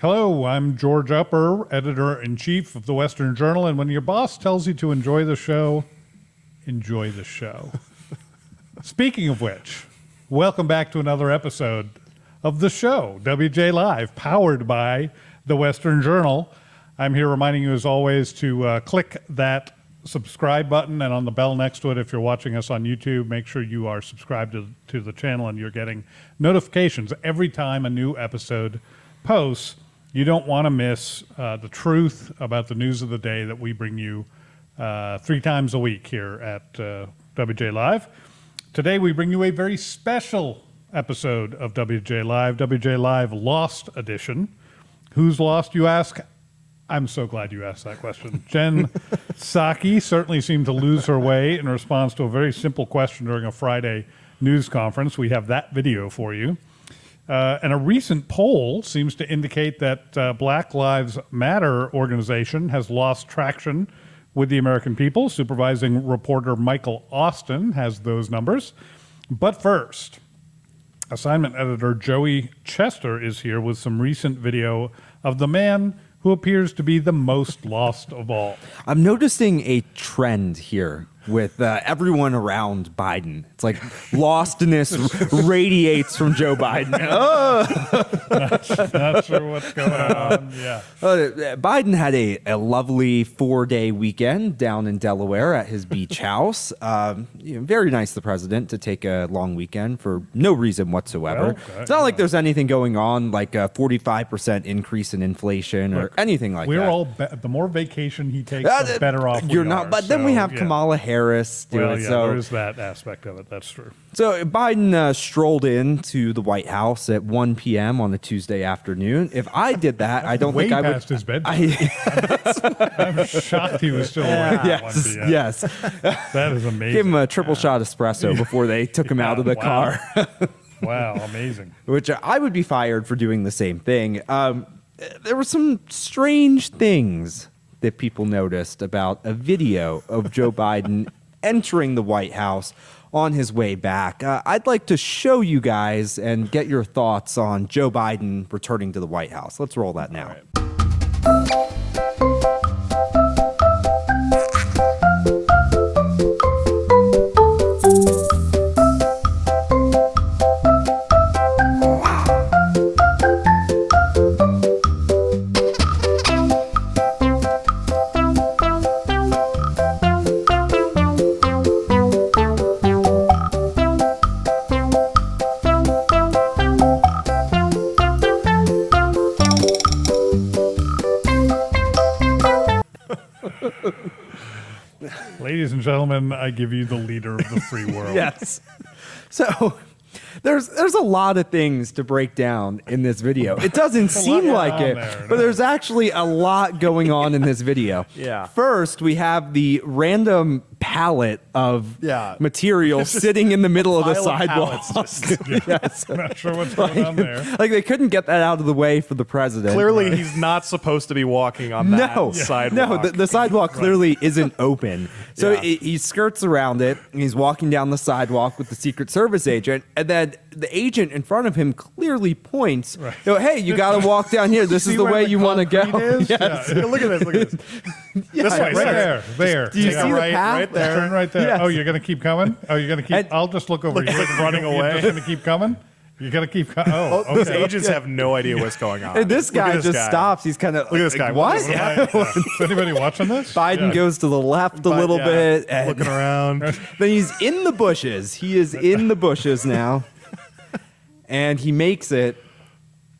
Hello, I'm George Upper, editor-in-chief of the Western Journal, and when your boss tells you to enjoy the show, enjoy the show. Speaking of which, welcome back to another episode of the show, WJ Live, powered by the Western Journal. I'm here reminding you, as always, to click that subscribe button, and on the bell next to it, if you're watching us on YouTube, make sure you are subscribed to the channel and you're getting notifications every time a new episode posts. You don't want to miss the truth about the news of the day that we bring you 3 times a week here at WJ Live. Today we bring you a very special episode of WJ Live, WJ Live Lost Edition. Who's lost, you ask? I'm so glad you asked that question. Jen Psaki certainly seemed to lose her way in response to a very simple question during a Friday news conference. We have that video for you. And a recent poll seems to indicate that Black Lives Matter organization has lost traction with the American people. Supervising reporter Michael Austin has those numbers. But first, assignment editor Joey Chester is here with some recent video of the man who appears to be the most lost of all. I'm noticing a trend here with everyone around Biden. It's like lostness radiates from Joe Biden. Not sure what's going on. Yeah. Biden had a lovely 4-day weekend down in Delaware at his beach house. Very nice of the president to take a long weekend for no reason whatsoever. Well, it's not like there's anything going on, like a 45% increase in inflation or anything like that. We're all the more vacation he takes, the better off you're we not. are. But then we have Kamala Harris do well, it. yeah, So there's that aspect of it. That's true. So Biden strolled into the White House at 1 p.m. on a Tuesday afternoon. If I did that, I don't Way think I would. past his bedtime. I'm shocked he was still awake at 1 p.m. Yes. That is amazing. Give him a triple shot espresso before they took him out of the car. Wow, amazing. Which I would be fired for doing the same thing. There were some strange things that people noticed about a video of Joe Biden entering the White House on his way back. I'd like to show you guys and get your thoughts on Joe Biden returning to the White House. Let's roll that now. Ladies and gentlemen, I give you the leader of the free world. Yes. So there's a lot of things to break down in this video. It doesn't seem like it, but there's actually a lot going on in this video. Yeah. First, we have the random pallet of material sitting in the middle of the sidewalk. Yes. I'm not sure what's going on there. Like they couldn't get that out of the way for the president. Clearly, he's not supposed to be walking on that sidewalk. No, the sidewalk clearly isn't open. So he skirts around it, and he's walking down the sidewalk with the Secret Service agent, and then the agent in front of him clearly points, hey, you got to walk down here. This is the way you want to go. Yes. Yeah. Look at this. Look at this. This way, Right there. Do you see the path? Right there. Turn right there. Yes. Oh, you're going to keep coming? Oh, you're going to keep... I'll just look over here. running You're away. just going to keep coming? You're going to keep coming? Oh, These okay. agents have no idea what's going on. And this Look at guy this just guy. stops. He's kind of Look at this guy. What? Is anybody watching this? Biden goes to the left a little bit. And looking around. Then he's in the bushes. He is in the bushes now. And he makes it.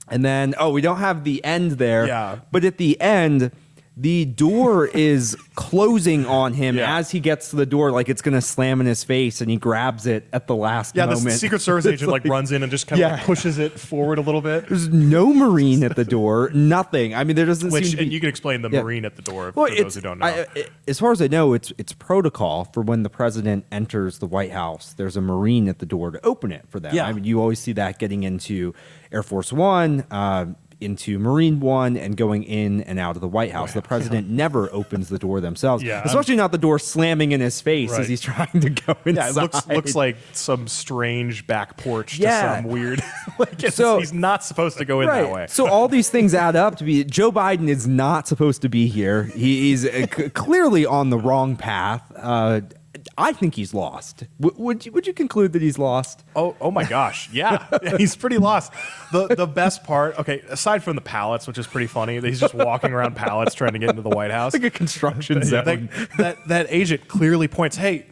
And then, we don't have the end there. Yeah. But at the end, the door is closing on him as he gets to the door, like it's going to slam in his face, and he grabs it at the last moment. The Secret Service agent runs in and just kind of pushes it forward a little bit. There's no Marine at the door, nothing. I mean, there doesn't seem to be... And you can explain the Marine at the door for those who don't know. As far as I know, it's protocol for when the president enters the White House. There's a Marine at the door to open it for them. Yeah. I mean, you always see that getting into Air Force One, into Marine One and going in and out of the White House. The president never opens the door themselves, especially not the door slamming in his face as he's trying to go inside. Yeah, it looks like some strange back porch to some weird. He's not supposed to go in that way. So all these things add up to be Joe Biden is not supposed to be here. He's clearly on the wrong path. I think he's lost. Would you conclude that he's lost? Oh my gosh, yeah, he's pretty lost. The best part, okay, aside from the pallets, which is pretty funny, that he's just walking around pallets trying to get into the White House, like a construction zone. That agent clearly points, "Hey,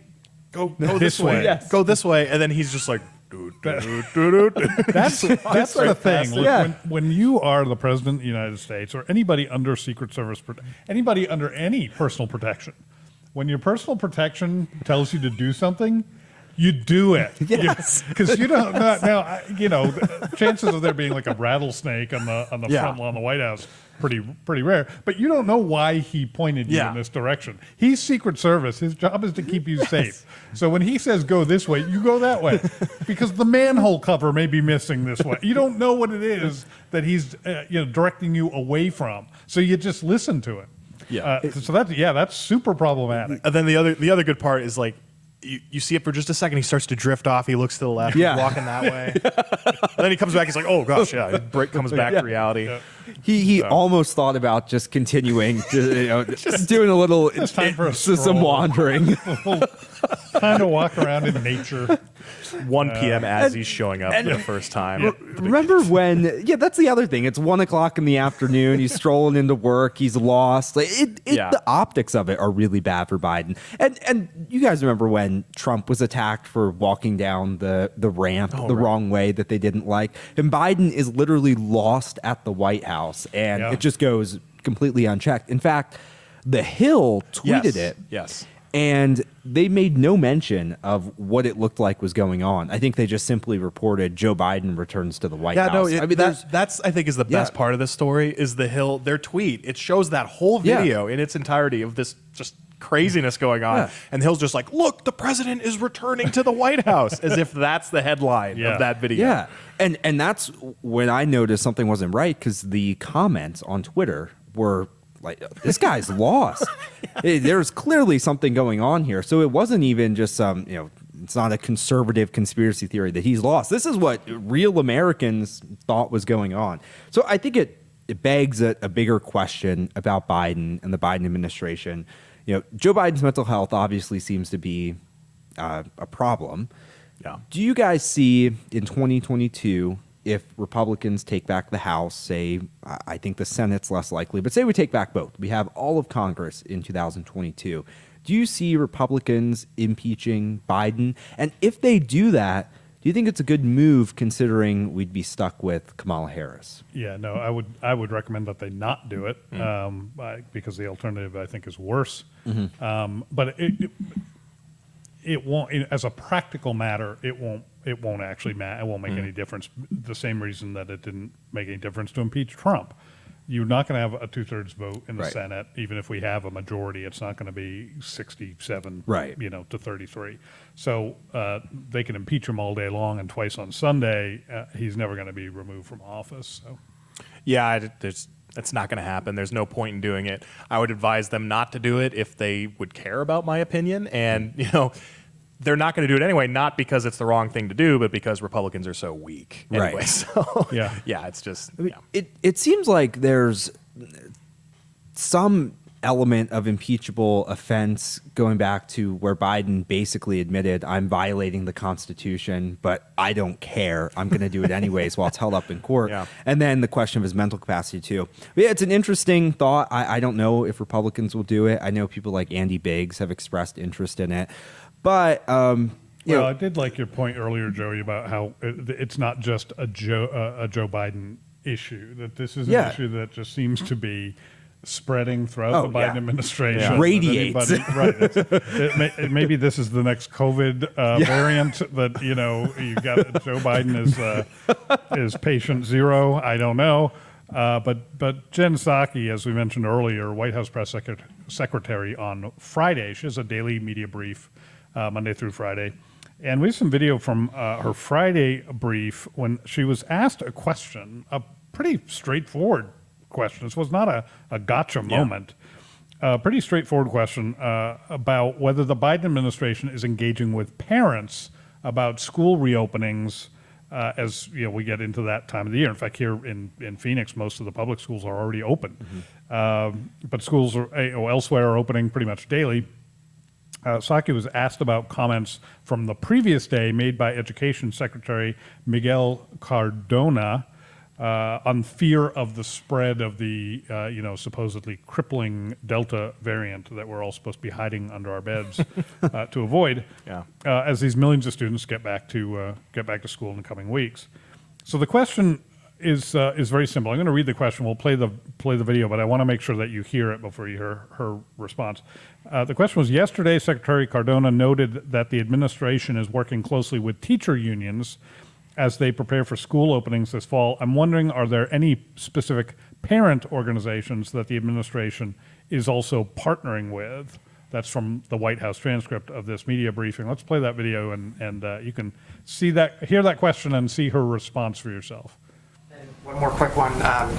go this way, go this way," and then he's just like. That's the thing. When you are the president of the United States or anybody under Secret Service, anybody under any personal protection, when your personal protection tells you to do something, you do it. Yes, because you don't now. Chances of there being like a rattlesnake on the front lawn of the White House pretty rare. But you don't know why he pointed you in this direction. He's Secret Service. His job is to keep you safe. So when he says go this way, you go that way, because the manhole cover may be missing this way. You don't know what it is that he's directing you away from. So you just listen to it. So that's super problematic. And then the other good part is like. You see it for just a second. He starts to drift off. He looks to the left. He's walking that way. And then he comes back. He's like, "Oh gosh, yeah." His break comes back to reality. Yeah. He almost thought about just continuing to just doing a little. It's time for some wandering. Time to walk around in nature. 1 p.m. as he's showing up for the first time. Remember when? Yeah, that's the other thing. It's 1 o'clock in the afternoon. He's strolling into work. He's lost. The optics of it are really bad for Biden. And you guys remember when Trump was attacked for walking down the ramp wrong way that they didn't like, and Biden is literally lost at the White House, and it just goes completely unchecked. In fact, The Hill tweeted it. Yes. And they made no mention of what it looked like was going on. I think they just simply reported Joe Biden returns to the White House. That's I think is the best part of this story is The Hill, their tweet. It shows that whole video in its entirety of this just craziness going on. And Hill's just like, look, the president is returning to the White House, as if that's the headline of that video. Yeah. And that's when I noticed something wasn't right, because the comments on Twitter were like, this guy's lost. There's clearly something going on here. So it wasn't even just some, it's not a conservative conspiracy theory that he's lost. This is what real Americans thought was going on. So I think it begs a bigger question about Biden and the Biden administration. Joe Biden's mental health obviously seems to be a problem. Yeah. Do you guys see in 2022, if Republicans take back the House, say, I think the Senate's less likely, but say we take back both, we have all of Congress in 2022. Do you see Republicans impeaching Biden? And if they do that, do you think it's a good move, considering we'd be stuck with Kamala Harris? Yeah, no, I would recommend that they not do it, because the alternative, I think, is worse. But it won't, as a practical matter, it won't actually matter. It won't make any difference. The same reason that it didn't make any difference to impeach Trump. You're not going to have a 2/3 vote in the Senate, even if we have a majority. It's not going to be 67, to 33. So they can impeach him all day long, and twice on Sunday. He's never going to be removed from office. So, yeah, that's not going to happen. There's no point in doing it. I would advise them not to do it if they would care about my opinion, and they're not going to do it anyway, not because it's the wrong thing to do, but because Republicans are so weak. Anyway, right. So it's just It seems like there's some element of impeachable offense going back to where Biden basically admitted, I'm violating the Constitution, but I don't care. I'm going to do it anyways while it's held up in court. Yeah. And then the question of his mental capacity too. But it's an interesting thought. I don't know if Republicans will do it. I know people like Andy Biggs have expressed interest in it. But I did like your point earlier, Joey, about how it's not just a Joe Biden issue. That this is an issue that just seems to be spreading throughout the Biden administration. Radiates. Maybe this is the next COVID variant that you got. Joe Biden is patient zero. I don't know. But Jen Psaki, as we mentioned earlier, White House press secretary on Friday, she has a daily media brief. Monday through Friday. And we have some video from her Friday brief when she was asked a question pretty straightforward question. This was not a gotcha moment. Pretty straightforward question about whether the Biden administration is engaging with parents about school reopenings as we get into that time of the year. In fact, here in Phoenix, most of the public schools are already open, but schools elsewhere are opening pretty much daily. Psaki was asked about comments from the previous day made by Education Secretary Miguel Cardona on fear of the spread of the supposedly crippling Delta variant that we're all supposed to be hiding under our beds to avoid as these millions of students get back to school in the coming weeks. So the question is very simple. I'm going to read the question. We'll play the video, but I want to make sure that you hear it before you hear her response. The question was, yesterday, Secretary Cardona noted that the administration is working closely with teacher unions as they prepare for school openings this fall. I'm wondering, are there any specific parent organizations that the administration is also partnering with? That's from the White House transcript of this media briefing. Let's play that video, and you can hear that question and see her response for yourself. One more quick one.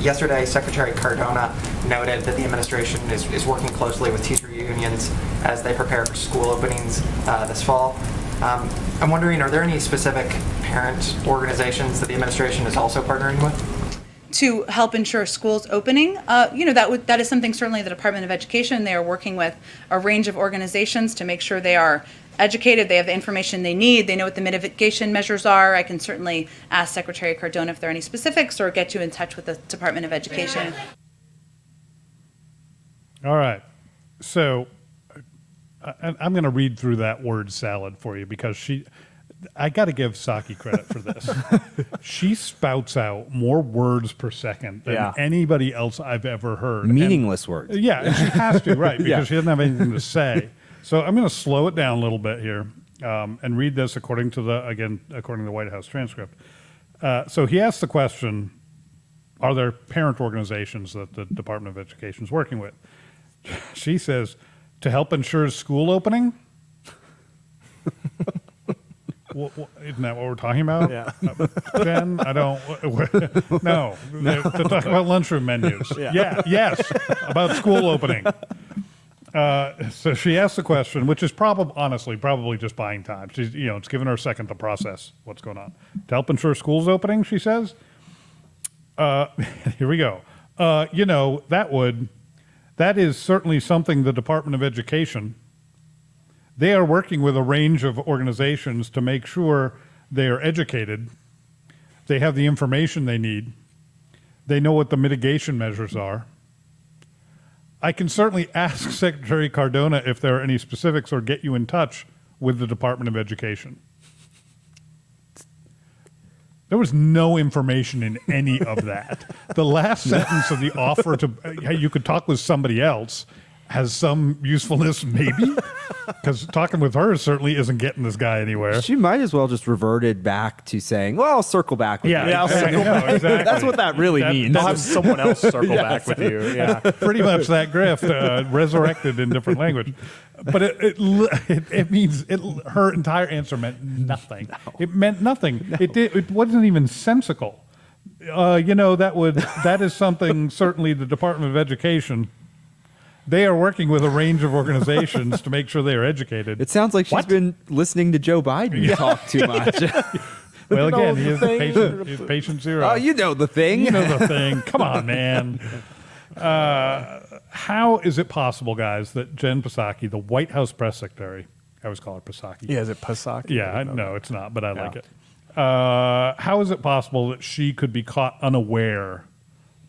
Yesterday, Secretary Cardona noted that the administration is working closely with teacher unions as they prepare for school openings this fall. I'm wondering, are there any specific parent organizations that the administration is also partnering with? To help ensure schools opening, that is something certainly the Department of Education. They are working with a range of organizations to make sure they are educated, they have the information they need, they know what the mitigation measures are. I can certainly ask Secretary Cardona if there are any specifics or get you in touch with the Department of Education. All right. So I'm going to read through that word salad for you because I got to give Psaki credit for this. She spouts out more words per second than anybody else I've ever heard. Meaningless words. Yeah, and she has to, right, because she doesn't have anything to say. So I'm going to slow it down a little bit here and read this according to the White House transcript. So he asked the question, are there parent organizations that the Department of Education is working with? She says, to help ensure school opening? Isn't that what we're talking about? Yeah. Jen, I don't. No. To talk about lunchroom menus. Yes. About school opening. So she asked the question, which is probably just buying time. She's, it's given her a second to process what's going on. To help ensure school's opening, she says. Here we go. That is certainly something the Department of Education. They are working with a range of organizations to make sure they are educated. They have the information they need. They know what the mitigation measures are. I can certainly ask Secretary Cardona if there are any specifics or get you in touch with the Department of Education. There was no information in any of that. The last sentence of the offer you could talk with somebody else has some usefulness, maybe, because talking with her certainly isn't getting this guy anywhere. She might as well just reverted back to saying, well, I'll circle back with you. I'll circle back. Exactly. That's what that really means. I'll have someone else circle back with you. Yeah. Pretty much that grift resurrected in different language. But it means her entire answer meant nothing. No. It meant nothing. No. It wasn't even sensical. That is something certainly the Department of Education. They are working with a range of organizations to make sure they are educated. It sounds like she's been listening to Joe Biden talk too much. Well, again, he is patient zero. Oh, you know the thing. You know the thing. Come on, man. How is it possible, guys, that Jen Psaki, the White House press secretary, I always call her Psaki. Yeah, is it Psaki? Yeah, no, it's not, but I like it. How is it possible that she could be caught unaware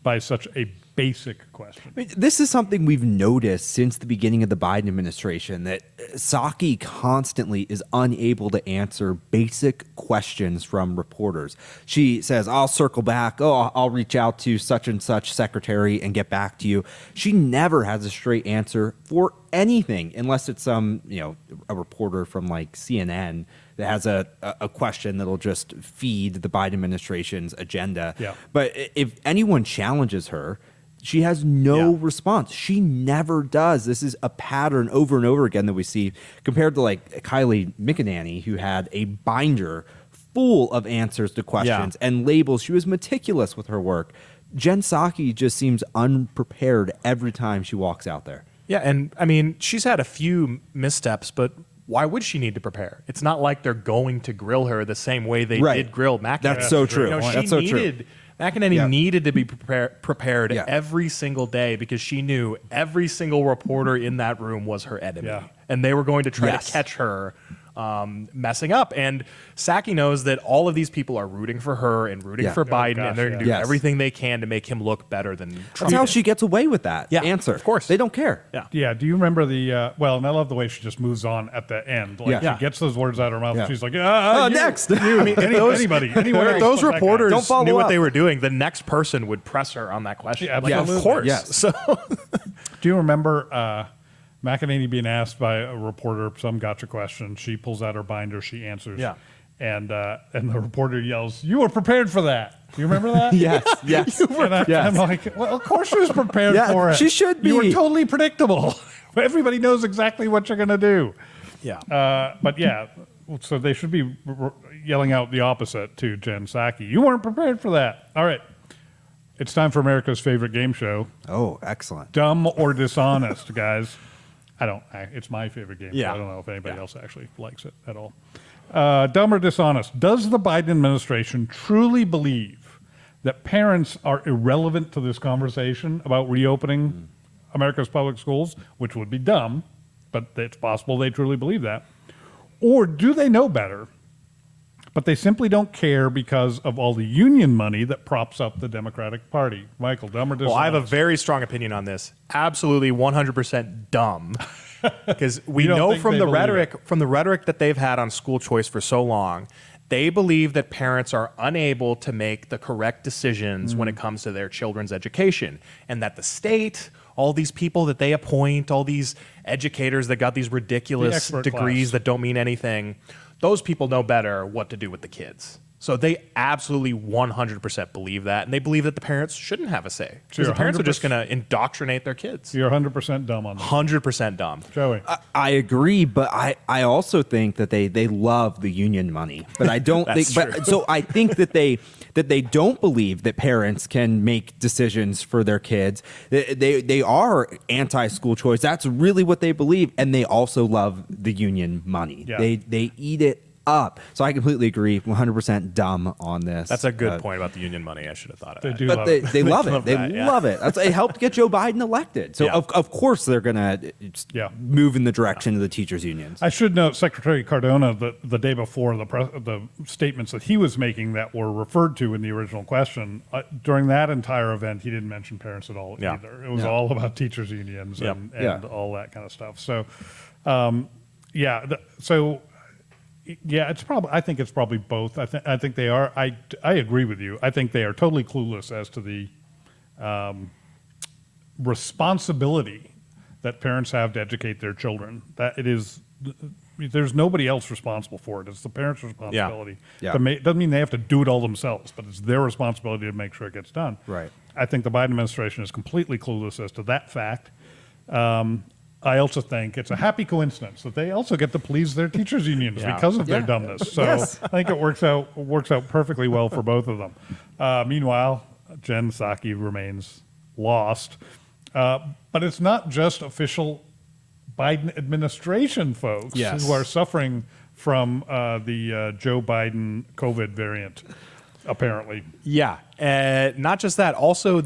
by such a basic question? I mean, this is something we've noticed since the beginning of the Biden administration, that Psaki constantly is unable to answer basic questions from reporters. She says, I'll circle back. Oh, I'll reach out to such and such secretary and get back to you. She never has a straight answer for anything unless it's a reporter from like CNN that has a question that'll just feed the Biden administration's agenda. Yeah. But if anyone challenges her, she has no response. She never does. This is a pattern over and over again that we see compared to like Kylie McEnany, who had a binder full of answers to questions and labels. She was meticulous with her work. Jen Psaki just seems unprepared every time she walks out there. Yeah, and I mean, she's had a few missteps, but why would she need to prepare? It's not like they're going to grill her the same way they Right. did grill McEnany. That's so true. You know, That's so true. McEnany needed to be prepared Yeah. every single day because she knew every single reporter in that room was her enemy. Yeah. And they were going to try Yes. to catch her messing up. And Psaki knows that all of these people are rooting for her and rooting Yeah. for Biden, gosh, and they're going to yeah. do Yes. everything they can to make him look better than That's Trump. how she gets away with that answer. of course. They don't care. Yeah. Yeah, do you remember the well, and I love the way she just moves on at the end. Like Yeah. she gets those words out of her mouth. Yeah. And she's like, Next. You, anybody, anyone If else those but that guy. reporters Don't follow knew what up. they were doing, the next person would press her on that question. Yeah, Like, absolutely. of course. Yes. So Do you remember McEnany being asked by a reporter some gotcha question? She pulls out her binder, she answers. Yeah. And the reporter yells, "You were prepared for that." Do you remember that? Yes. Yes. And I'm like, well, of course she was prepared Yeah, for it. she should You were be. totally predictable. Everybody knows exactly what you're going to do. yeah. But yeah, so they should be yelling out the opposite to Jen Psaki. You weren't prepared for that. All right. It's time for America's favorite game show, Oh, excellent. Dumb or Dishonest, guys. It's my favorite game. Yeah. So I don't know if anybody else actually likes it at all. Mm. Dumb or Dishonest. Does the Biden administration truly believe that parents are irrelevant to this conversation about reopening America's public schools, which would be dumb, but it's possible they truly believe that? Or do they know better, but they simply don't care because of all the union money that props up the Democratic Party? Michael, dumb or dishonest? Well, I have a very strong opinion on this. Absolutely 100% dumb. Because we You don't know think from they the believe rhetoric that they've had on school choice for so long, they believe that parents are unable to make the correct decisions when it comes to their children's education, and that the state, all these people that they appoint, all these educators that got these ridiculous expert degrees class. that don't mean anything, those people know better what to do with the kids. So they absolutely 100% believe that, and they believe that the parents shouldn't have a say. So Because you're the parents are just 100% going to indoctrinate their kids. You're 100% dumb on that. 100% dumb. Joey. I agree, but I also think that they love the union money. But I don't think. That's But true. so I think that they don't believe that parents can make decisions for their kids. They are anti-school choice. That's really what they believe, and they also love the union money. Yeah. They eat it up. So I completely agree. 100% dumb on this. That's a good point about the union money. I should have thought of They that. do But love they, it. they love it. love They that, yeah. love it. It helped get Joe Biden elected. So Yeah. of course they're gonna Yeah. move in the direction of the teachers unions. I should note Secretary Cardona, the day before the statements that he was making that were referred to in the original question, during that entire event, he didn't mention parents at all Yeah. either. It was Yeah. all about teachers unions Yep. and Yeah. all that kind of stuff. So, I think it's probably both. I think they are. I agree with you. I think they are totally clueless as to the responsibility that parents have to educate their children. That it is. There's nobody else responsible for it. It's the parents' responsibility. Yeah. Doesn't mean they have to do it all themselves, but it's their responsibility to make sure it gets done. Right. I think the Biden administration is completely clueless as to that fact. I also think it's a happy coincidence that they also get to please their teachers' unions Yeah. because of their Yeah. dumbness. So Yes. I think it works out perfectly well for both of them. Meanwhile, Jen Psaki remains lost. But it's not just official Biden administration folks Yes. who are suffering from the Joe Biden COVID variant, apparently. Yeah. Not just that, also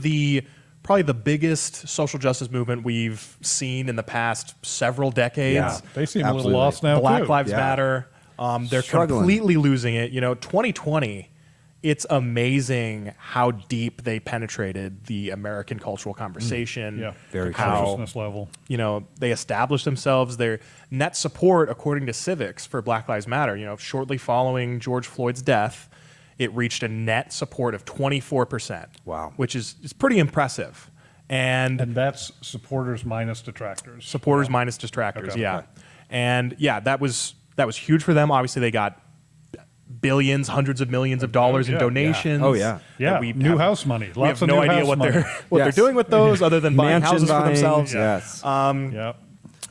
probably the biggest social justice movement we've seen in the past several decades. Yeah. They seem a Absolutely. little lost now, Black too. Lives Yeah. Matter. They're Struggling. completely losing it. 2020, it's amazing how deep they penetrated the American cultural conversation. Yeah, Very the consciousness level. They established themselves. Their net support, according to Civics, for Black Lives Matter, shortly following George Floyd's death, it reached a net support of 24%. Wow. Which is pretty impressive. And And that's supporters minus detractors. supporters minus distractors, Okay. yeah. And yeah, that was huge for them. Obviously, they got billions, hundreds of millions of dollars in Yeah. donations. Oh, yeah. Yeah, that we new have- house money. We Lots have of no new idea house what money. they're Yes. doing with those, other than buying Mansion houses for buying, themselves. Yes. Yep.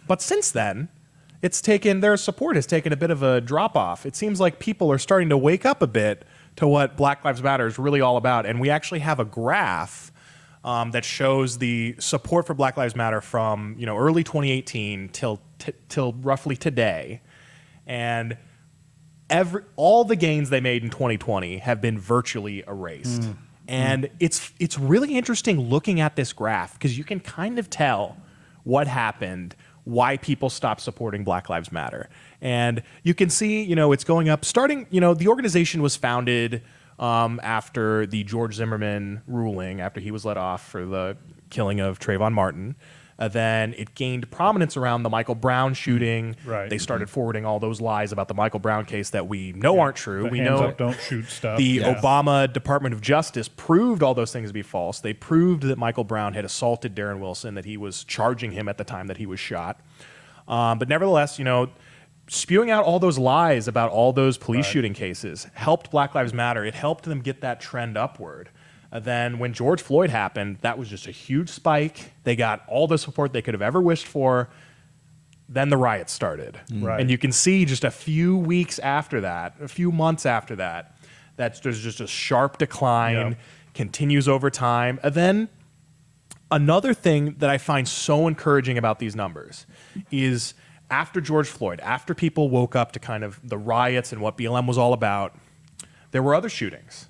But since then, their support has taken a bit of a drop off. It seems like people are starting to wake up a bit to what Black Lives Matter is really all about. And we actually have a graph that shows the support for Black Lives Matter from early 2018 till roughly today, and all the gains they made in 2020 have been virtually erased. And it's really interesting looking at this graph because you can kind of tell what happened, why people stopped supporting Black Lives Matter. And you can see, it's going up. Starting, the organization was founded after the George Zimmerman ruling, after he was let off for the killing of Trayvon Martin. Then it gained prominence around the Michael Brown shooting. Right. They started forwarding all those lies about the Michael Brown case that we know aren't true. The We hands know up, don't shoot stuff. the Obama Department of Justice proved all those things to be false. They proved that Michael Brown had assaulted Darren Wilson, that he was charging him at the time that he was shot. But nevertheless, spewing out all those lies about all those police shooting cases helped Black Lives Matter. It helped them get that trend upward. Then when George Floyd happened, that was just a huge spike. They got all the support they could have ever wished for. Then the riots started. Right. And you can see just a few weeks after that, a few months after that, there's just a sharp decline, continues over time. And then another thing that I find so encouraging about these numbers is after George Floyd, after people woke up to kind of the riots and what BLM was all about, there were other shootings.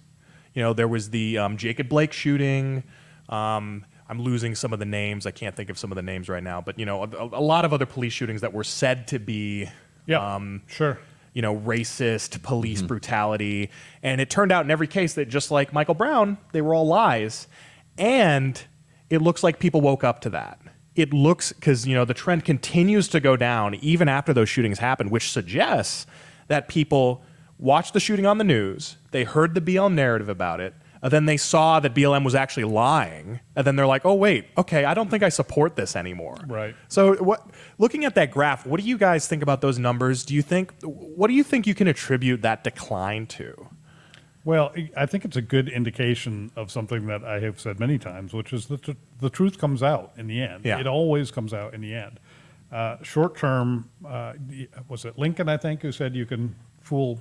There was the Jacob Blake shooting. I'm losing some of the names. I can't think of some of the names right now. But, a lot of other police shootings that were said to be, racist, police brutality. And it turned out in every case that just like Michael Brown, they were all lies. And it looks like people woke up to that. It looks, because, the trend continues to go down even after those shootings happened, which suggests that people watched the shooting on the news, they heard the BLM narrative about it, and then they saw that BLM was actually lying, and then they're like, oh, wait, okay, I don't think I support this anymore. Right. So looking at that graph, what do you guys think about those numbers? What do you think you can attribute that decline to? Well, I think it's a good indication of something that I have said many times, which is that the truth comes out in the end. Yeah. It always comes out in the end. Short term, was it Lincoln, I think, who said you can fool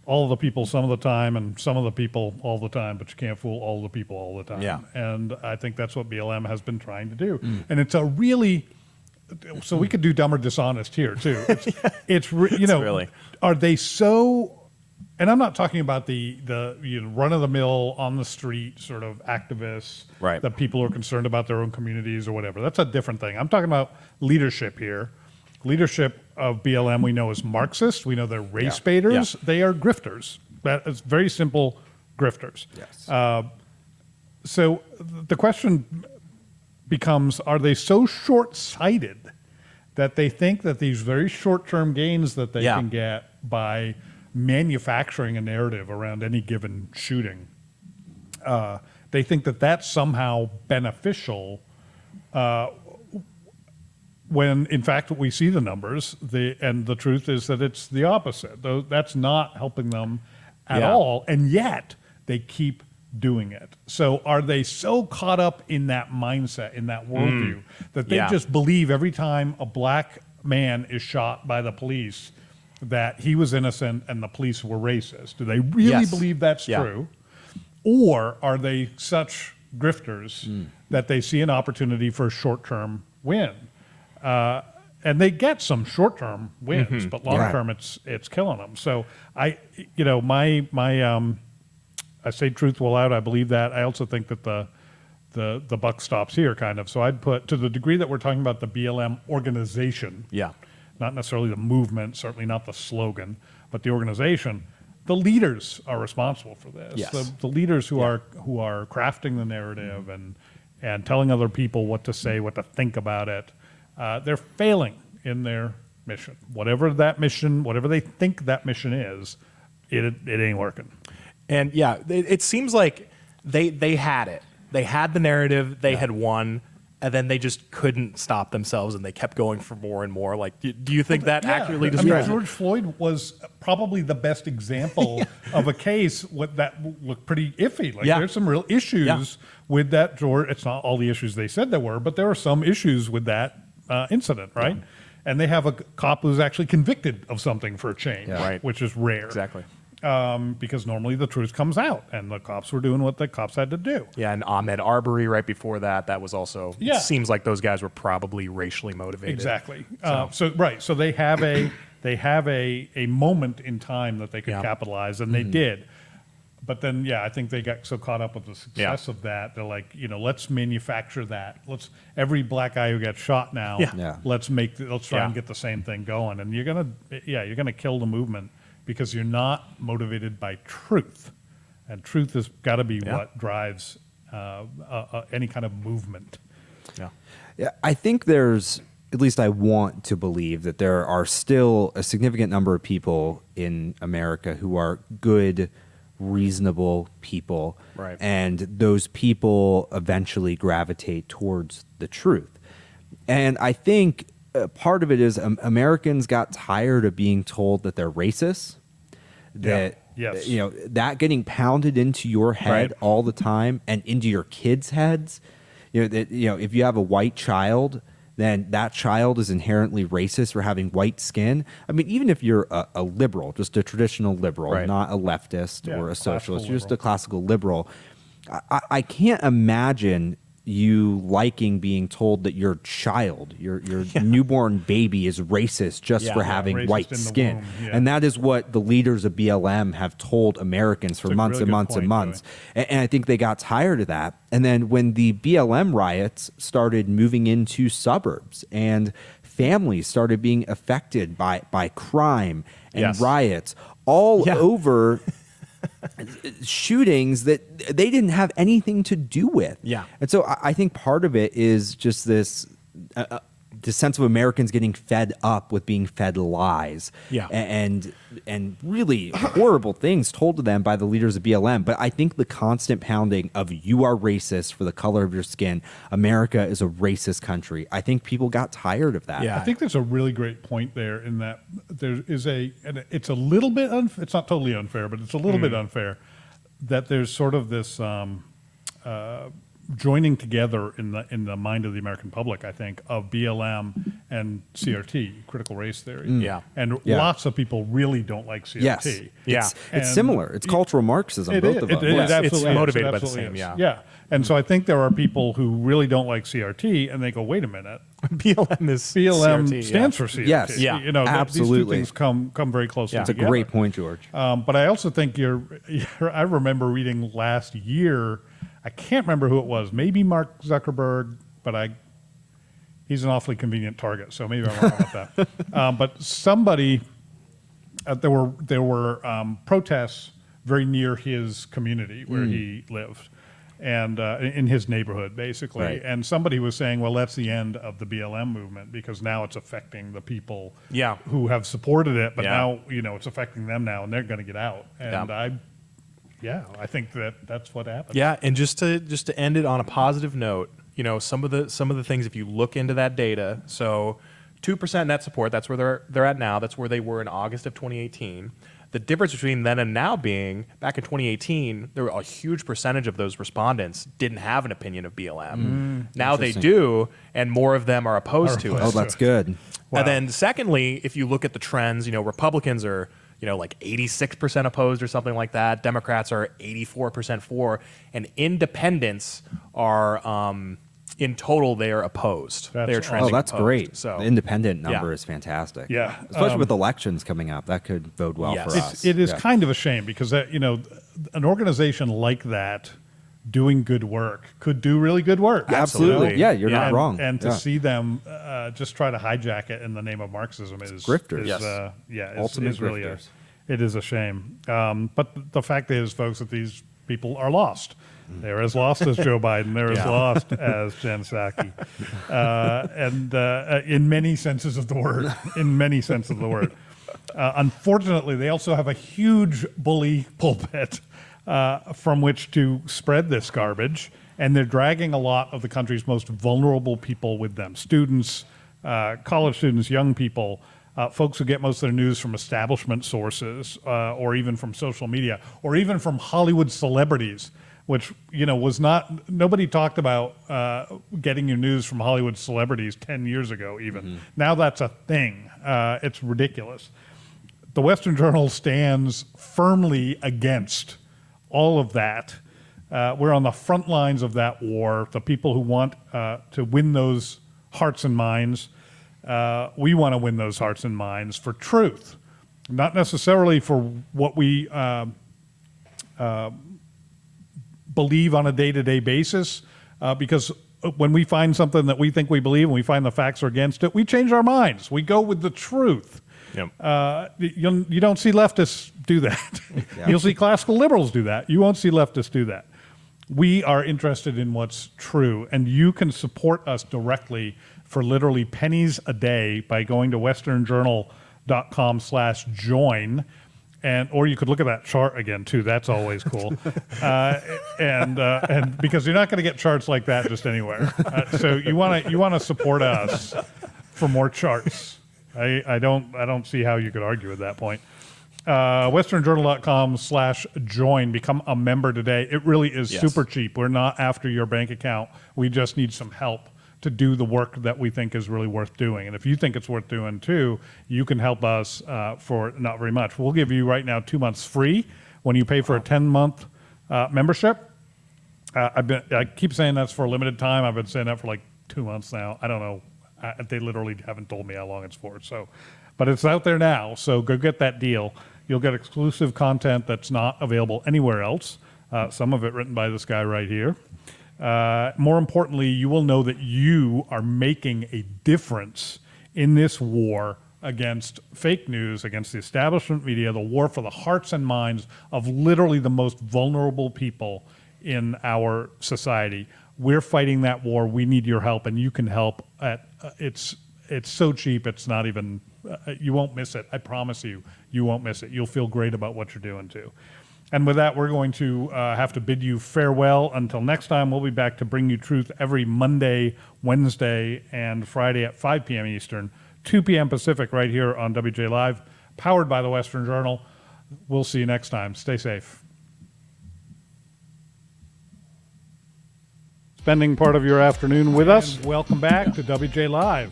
all of the people some of the time and some of the people all the time, but you can't fool all the people all the time. Yeah. And I think that's what BLM has been trying to do. And it's a really, so we could do dumb or dishonest here too. It's really. Are they so, and I'm not talking about the run of the mill on the street sort of activists, Right. that people are concerned about their own communities or whatever. That's a different thing. I'm talking about leadership here. Leadership of BLM we know is Marxist. We know they're race baiters. Yeah. They are grifters. That is very simple grifters. Yes. So the question becomes, are they so short-sighted that they think that these very short-term gains that they can get by manufacturing a narrative around any given shooting, they think that that's somehow beneficial when in fact we see the numbers, and the truth is that it's the opposite. That's not helping them at all, and yet they keep doing it. So are they so caught up in that mindset, in that worldview, that they just believe every time a black man is shot by the police that he was innocent and the police were racist? Do they really believe that's true? Or are they such grifters that they see an opportunity for a short-term win? And they get some short-term wins, but long-term it's killing them. So I say truth will out. I believe that. I also think that the buck stops here, kind of. So I'd put, to the degree that we're talking about the BLM organization, not necessarily the movement, certainly not the slogan, but the organization. The leaders are responsible for this. Yes. The leaders who are crafting the narrative and telling other people what to say, what to think about it. They're failing in their mission. Whatever they think that mission is, it ain't working. And it seems like they had it. They had the narrative. They had won, and then they just couldn't stop themselves, and they kept going for more and more. Like, do you think that accurately describes George Floyd was probably the best example of a case that looked pretty iffy. Like, there's some real issues with that. George, it's not all the issues they said there were, but there are some issues with that incident, right? And they have a cop who's actually convicted of something for a change, Right. which is rare. Exactly. because normally the truth comes out, and the cops were doing what the cops had to do. Yeah, and Ahmed Arbery right before that. That was also. Yeah. It seems like those guys were probably racially motivated. Exactly. So they have a moment in time that they could capitalize, and they did. But then, I think they got so caught up with the success of that, they're like, let's manufacture that. Every black guy who gets shot now, let's try and get the same thing going. And you're gonna kill the movement because you're not motivated by truth, and truth has got to be what drives any kind of movement. Yeah, I think there's, at least I want to believe that there are still a significant number of people in America who are good, reasonable people, right. And those people eventually gravitate towards the truth. And I think part of it is Americans got tired of being told that they're racist, that that getting pounded into your head all the time and into your kids' heads. If you have a white child, then that child is inherently racist for having white skin. I mean, even if you're a liberal, just a traditional liberal, not a leftist or a socialist, you're just a classical liberal, I can't imagine you liking being told that your child, your newborn baby is racist just for having white skin. And that is what the leaders of BLM have told Americans for months and months and months. And I think they got tired of that. And then when the BLM riots started moving into suburbs and families started being affected by crime and riots all over shootings that they didn't have anything to do with. And so I think part of it is just this sense of Americans getting fed up with being fed lies and really horrible things told to them by the leaders of BLM. But I think the constant pounding of you are racist for the color of your skin, America is a racist country, I think people got tired of that. I think there's a really great point there in that there is and it's a little bit it's not totally unfair, but it's a little bit unfair that there's sort of this joining together in the mind of the American public, I think, of BLM and CRT, critical race theory. And lots of people really don't like CRT. It's similar. It's cultural Marxism, both of them. It's motivated by the same, And so I think there are people who really don't like CRT, and they go, wait a minute. BLM stands for CRT. Yes. These Absolutely. two things come very closely It's a together. great point, George. But I also think I remember reading last year, I can't remember who it was, maybe Mark Zuckerberg, but he's an awfully convenient target, so maybe I'm wrong about that. But somebody, there were protests very near his community where he lived, and in his neighborhood, basically. Right. And somebody was saying, well, that's the end of the BLM movement because now it's affecting the people who have supported it, but now it's affecting them now, and they're going to get out. And I think that's what happened. Yeah, and just to end it on a positive note, some of the things, if you look into that data, so 2% net support, that's where they're at now. That's where they were in August of 2018. The difference between then and now being, back in 2018, there were a huge percentage of those respondents didn't have an opinion of BLM. Now they do, and more of them are opposed to it. Oh, that's good. Wow. And then secondly, if you look at the trends, Republicans are like 86% opposed or something like that. Democrats are 84% for, and independents are in total they are opposed. They're trending that's opposed. great. So the independent number is fantastic. Especially with elections coming up, that could bode well for us. It is kind of a shame because an organization like that doing good work could do really good work. Absolutely. Yeah, you're not wrong. And to see them just try to hijack it in the name of Marxism is grifters. Ultimate grifters. It is a shame. But the fact is, folks, that these people are lost. They're as lost as Joe Biden. They're as lost as Jen Psaki. And in many senses of the word. In many senses of the word. Unfortunately, they also have a huge bully pulpit from which to spread this garbage, and they're dragging a lot of the country's most vulnerable people with them. Students, college students, young people, folks who get most of their news from establishment sources, or even from social media, or even from Hollywood celebrities, which was not, nobody talked about getting your news from Hollywood celebrities 10 years ago even. Now that's a thing. It's ridiculous. the Western Journal stands firmly against all of that. We're on the front lines of that war. The people who want to win those hearts and minds, we want to win those hearts and minds for truth, not necessarily for what we believe on a day-to-day basis, because when we find something that we think we believe and we find the facts are against it, we change our minds. We go with the truth. Yep. You don't see leftists do that. Yeah. You'll see classical liberals do that. You won't see leftists do that. We are interested in what's true, and you can support us directly for literally pennies a day by going to westernjournal.com/join. Or you could look at that chart again too. That's always cool, and because you're not going to get charts like that just anywhere. So you want to support us for more charts. I don't see how you could argue at that point. westernjournal.com/join. Become a member today. It really is super cheap. We're not after your bank account. We just need some help to do the work that we think is really worth doing. And if you think it's worth doing too, you can help us for not very much. We'll give you right now 2 months free when you pay for a 10-month membership. I keep saying that's for a limited time. I've been saying that for like 2 months now. I don't know. They literally haven't told me how long it's for. So, but it's out there now. So go get that deal. You'll get exclusive content that's not available anywhere else. Some of it written by this guy right here. More importantly, you will know that you are making a difference in this war against fake news, against the establishment media, the war for the hearts and minds of literally the most vulnerable people in our society. We're fighting that war. We need your help, and you can help. It's so cheap. It's not even. You won't miss it. I promise you. You won't miss it. You'll feel great about what you're doing too. And with that, we're going to have to bid you farewell. Until next time, we'll be back to bring you truth every Monday, Wednesday, and Friday at 5 p.m. Eastern, 2 p.m. Pacific, right here on WJ Live, powered by the Western Journal. We'll see you next time. Stay safe. Spending part of your afternoon with us. And welcome back to WJ Live.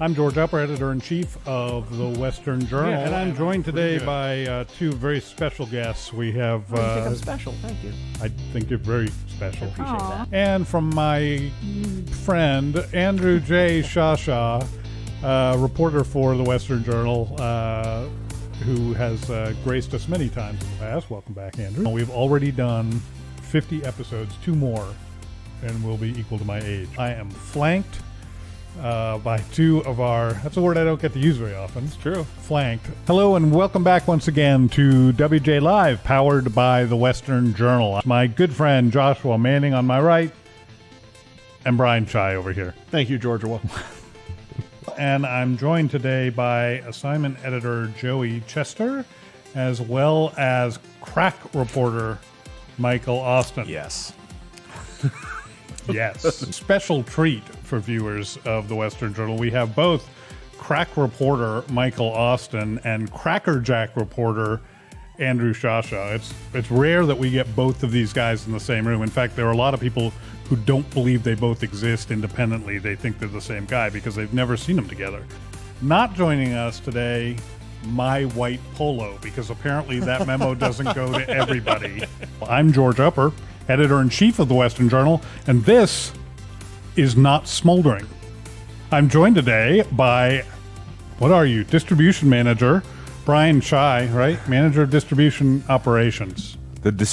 I'm George Upper, editor-in-chief of the Western Journal, and I'm joined today by two very special guests. We have... I think I'm special, thank you. I think you're very special. I appreciate that. And from my friend, Andrew J. Shasha, reporter for the Western Journal, who has graced us many times in the past. Welcome back, Andrew. We've already done 50 episodes, 2 more, and we'll be equal to my age. I am flanked by two of our, that's a word I don't get to use very often. It's true. Flanked. Hello and welcome back once again to WJ Live, powered by the Western Journal. My good friend Joshua Manning on my right, and Brian Chai over here. Thank you, George. And I'm joined today by assignment editor Joey Chester, as well as crack reporter Michael Austin. Yes. Yes. Special treat for viewers of the Western Journal. We have both crack reporter Michael Austin and crackerjack reporter Andrew Shasha. It's rare that we get both of these guys in the same room. In fact, there are a lot of people who don't believe they both exist independently. They think they're the same guy because they've never seen them together. Not joining us today, my white polo, because apparently that memo doesn't go to everybody. I'm George Upper, editor-in-chief of the Western Journal, and this is Not Smoldering. I'm joined today by, what are you, distribution manager, Brian Chai, right? Manager of distribution operations. The